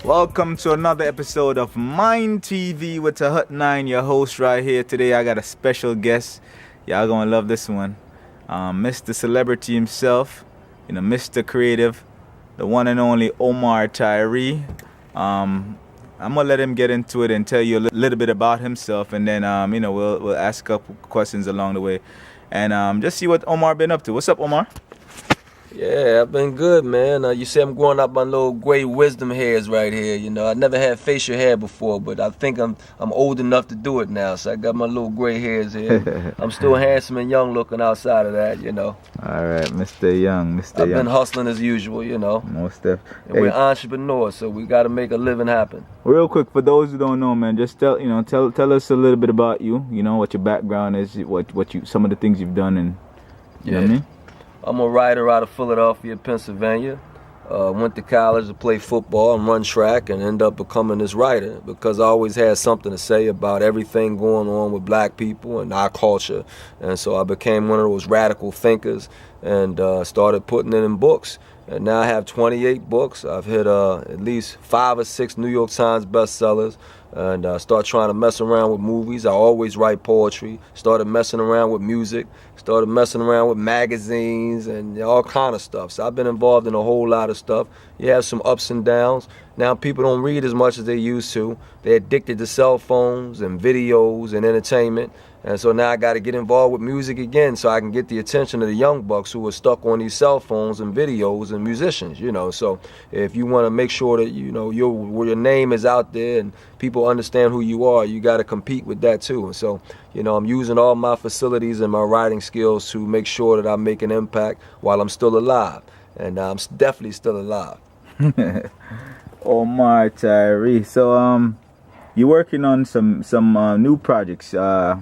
Welcome to another episode of M9NDtv with TEHUT-NINE, your host right here. Today I got a special guest. Y'all gonna love this one. Mr. Celebrity himself, Mr. Creative, the one and only OMAR TYREE. I'm gonna let him get into it and tell you a little bit about himself, and then we'll ask a couple questions along the way, and just see what Omar been up to. What's up, Omar? Yeah, I've been good, man. You see I'm growing up my little gray wisdom hairs right here. I never had facial hair before, but I think I'm old enough to do it now. So I got my little gray hairs here. I'm still handsome and young looking outside of that, All right, Mr. Young, Mr. I've Young. been hustling as usual, Most definitely. And we're entrepreneurs, so we got to make a living happen. Real quick, for those who don't know, man, just tell us a little bit about you. What your background is, some of the things you've done, and you know what I mean. I'm a writer out of Philadelphia, Pennsylvania. Went to college to play football and run track, and ended up becoming this writer because I always had something to say about everything going on with black people and our culture. And so I became one of those radical thinkers and started putting it in books. And now I have 28 books. I've hit at least 5 or 6 New York Times bestsellers. And start trying to mess around with movies. I always write poetry. Started messing around with music. Started messing around with magazines and all kind of stuff. So I've been involved in a whole lot of stuff. You have some ups and downs. Now people don't read as much as they used to. They're addicted to cell phones and videos and entertainment. And so now I got to get involved with music again so I can get the attention of the young bucks who are stuck on these cell phones and videos and musicians, So if you want to make sure that, your name is out there and people understand who you are, you got to compete with that too. And so, I'm using all my facilities and my writing skills to make sure that I make an impact while I'm still alive. And I'm definitely still alive. Omar TYREE. So, you're working on some new projects. Yeah.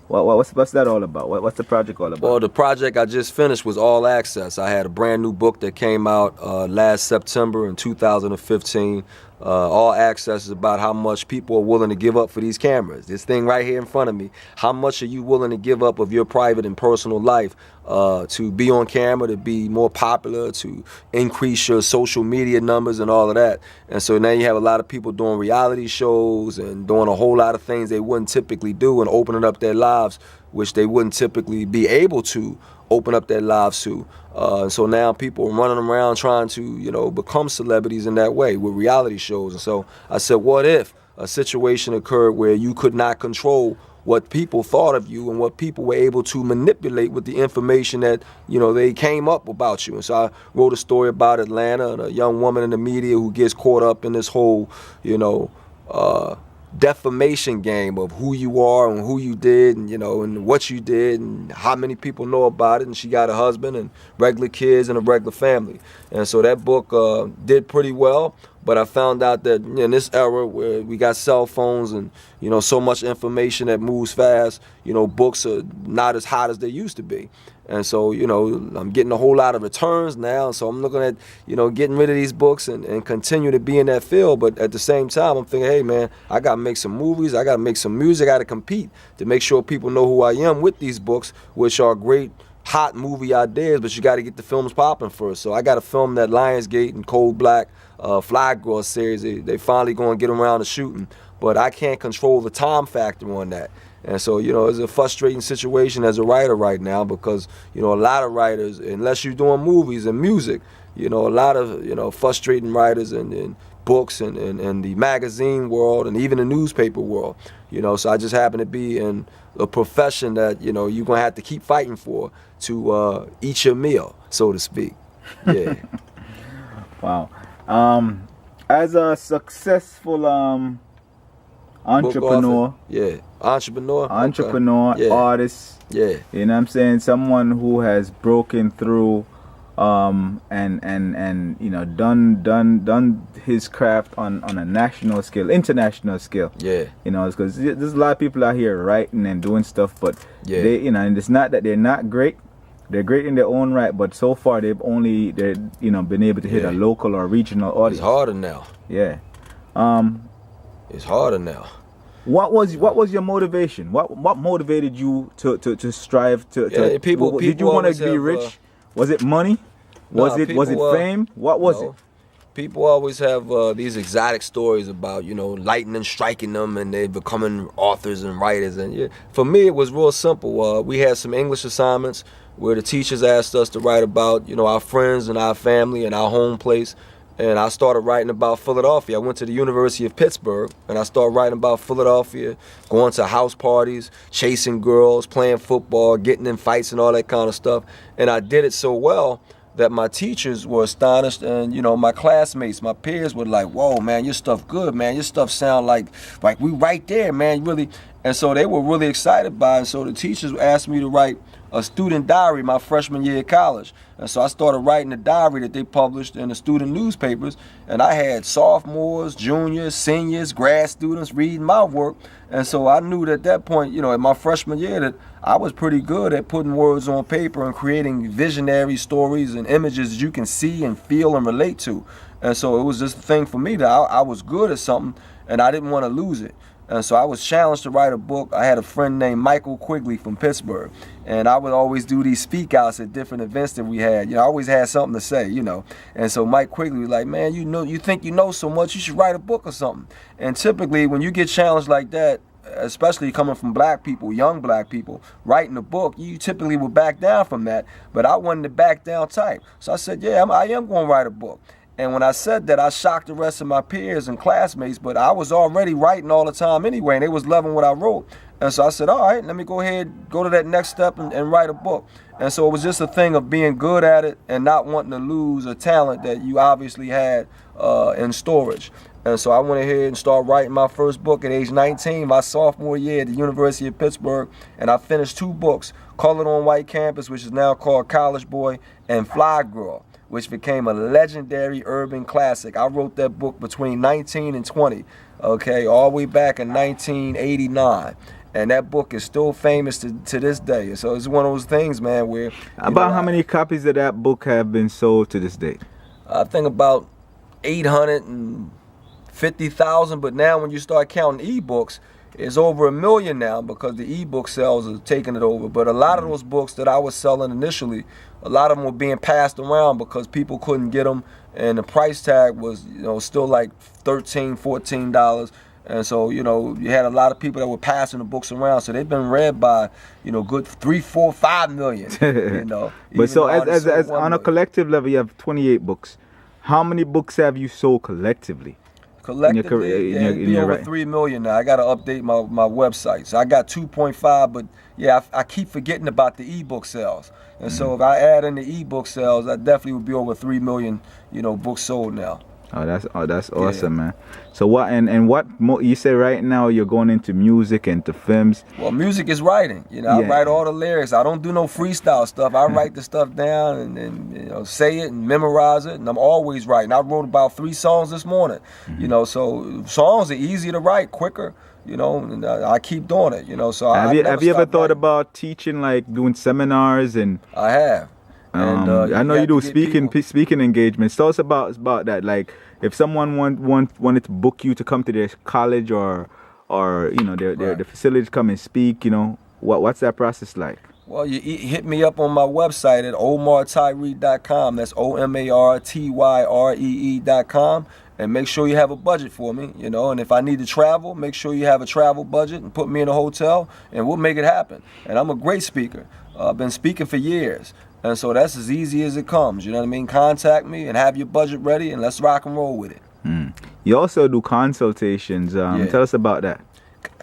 What's that all about? What's the project all about? Well, the project I just finished was All Access. I had a brand new book that came out last September in 2015. All Access is about how much people are willing to give up for these cameras. This thing right here in front of me. How much are you willing to give up of your private and personal life to be on camera, to be more popular, to increase your social media numbers and all of that? And so now you have a lot of people doing reality shows and doing a whole lot of things they wouldn't typically do and opening up their lives, which they wouldn't typically be able to open up their lives to. And so now people are running around trying to, become celebrities in that way with reality shows. And so I said, what if a situation occurred where you could not control what people thought of you and what people were able to manipulate with the information that, they came up about you? And so I wrote a story about Atlanta and a young woman in the media who gets caught up in this whole, defamation game of who you are and who you did and and what you did and how many people know about it. And she got a husband and regular kids and a regular family. And so that book did pretty well. But I found out that in this era where we got cell phones and so much information that moves fast, books are not as hot as they used to be. And so, I'm getting a whole lot of returns now. So I'm looking at, getting rid of these books and continue to be in that field. But at the same time, I'm thinking, hey, man, I got to make some movies. I got to make some music. I got to compete to make sure people know who I am with these books, which are great, hot movie ideas. But you got to get the films popping first. So I got to film that Lionsgate and Cold Black Fly Girl series. They finally going to get around to shooting. But I can't control the time factor on that. And so, it's a frustrating situation as a writer right now because, a lot of writers, unless you're doing movies and music, a lot of, frustrating writers in books and the magazine world and even the newspaper world, So I just happen to be in a profession that, you're going to have to keep fighting for to eat your meal, so to speak. Yeah. Wow. As a successful entrepreneur, entrepreneur, okay. Artist, I'm saying, someone who has broken through and done his craft on a national scale, international scale, because there's a lot of people out here writing and doing stuff, but they, and it's not that they're not great. They're great in their own right, but so far they've only been able to hit a local or regional audience. It's harder now. Yeah. It's harder now. What was your motivation? What motivated you to strive to people did you want to be rich? Was it money? Was it fame? What was it? People always have these exotic stories about, you know, lightning striking them and they becoming authors and writers. And yeah, for me, it was real simple. We had some English assignments where the teachers asked us to write about, you know, our friends and our family and our home place. And I started writing about Philadelphia. I went to the University of Pittsburgh, and I started writing about Philadelphia, going to house parties, chasing girls, playing football, getting in fights and all that kind of stuff. And I did it so well that my teachers were astonished, and, you know, my classmates, my peers were like, whoa, man, your stuff good, man. Your stuff sound like we right there, man, really. And so they were really excited by it. And so the teachers asked me to write a student diary my freshman year of college. And so I started writing a diary that they published in the student newspapers. And I had sophomores, juniors, seniors, grad students reading my work. And so I knew that at that point, you know, in my freshman year, that I was pretty good at putting words on paper and creating visionary stories and images that you can see and feel and relate to. And so it was just a thing for me that I was good at something and I didn't want to lose it. And so I was challenged to write a book. I had a friend named Michael Quigley from Pittsburgh, and I would always do these speak outs at different events that we had. You know, I always had something to say, you know. And so Mike Quigley was like, man, you think you know so much, you should write a book or something. And typically when you get challenged like that, especially coming from black people, young black people, writing a book, you typically would back down from that. But I wasn't the back down type. So I said, yeah, I am going to write a book. And when I said that, I shocked the rest of my peers and classmates, but I was already writing all the time anyway, and they was loving what I wrote. And so I said, all right, let me go ahead, go to that next step and write a book. And so it was just a thing of being good at it and not wanting to lose a talent that you obviously had in storage. And so I went ahead and started writing my first book at age 19, my sophomore year at the University of Pittsburgh. And I finished 2 books, Colored on White Campus, which is now called College Boy, and Fly Girl, which became a legendary urban classic. I wrote that book between 19 and 20, okay, all the way back in 1989. And that book is still famous to this day. So it's one of those things, man, where... About how many copies of that book have been sold to this day? I think about 850,000, but now when you start counting ebooks, it's over 1 million now because the ebook sales are taking it over. But a lot of those books that I was selling initially, a lot of them were being passed around because people couldn't get them, and the price tag was, you know, still like $13, $14. And so, you know, you had a lot of people that were passing the books around, so they've been read by, you know, good 3, 4, 5 million. You know. But so as on a collective level, you have 28 books. How many books have you sold collectively? Collectively, it'd be over 3 million now. I got to update my website. So I got 2.5, but yeah, I keep forgetting about the ebook sales. And so if I add in the ebook sales, I definitely would be over 3 million, you know, books sold now. Oh, that's awesome, man. So what you say right now you're going into music and to films? Well, music is writing. You know, I write all the lyrics. I don't do no freestyle stuff. I write the stuff down and you know, say it and memorize it. And I'm always writing. I wrote about 3 songs this morning. You know, so songs are easy to write, quicker. You know, and I keep doing it. You know, so have you ever thought about teaching, like doing seminars and? I have. And, I know you do speaking engagements. Tell us about that. Like, if someone wanted to book you to come to their college or you know their facility to come and speak, you know, what's that process like? Well, you hit me up on my website at OMARTYREE.com. That's OMARTYREE.com. And make sure you have a budget for me, you know. And if I need to travel, make sure you have a travel budget and put me in a hotel, and we'll make it happen. And I'm a great speaker. I've been speaking for years. And so that's as easy as it comes, you know what I mean? Contact me and have your budget ready, and let's rock and roll with it. You also do consultations. Tell us about that.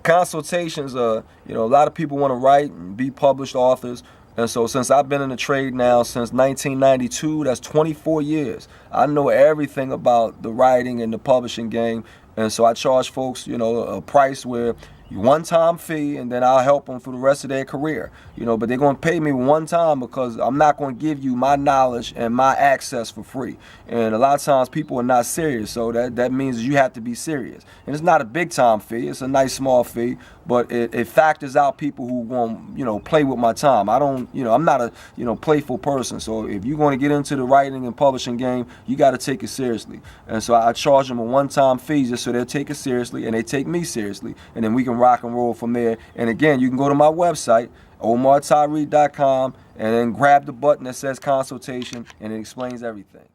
Consultations, you know, a lot of people want to write and be published authors. And so since I've been in the trade now since 1992, that's 24 years. I know everything about the writing and the publishing game. And so I charge folks, you know, a price where one-time fee, and then I'll help them through the rest of their career, you know. But they're going to pay me one time because I'm not going to give you my knowledge and my access for free. And a lot of times people are not serious, so that means you have to be serious. And it's not a big-time fee; it's a nice small fee, but it factors out people who want, you know, play with my time. I don't, you know, I'm not a, you know, playful person. So if you're going to get into the writing and publishing game, you got to take it seriously. And so I charge them a one-time fee just so they'll take it seriously and they take me seriously, and then we can rock and roll from there. And again, you can go to my website, OMARTYREE.com, and then grab the button that says consultation, and it explains everything.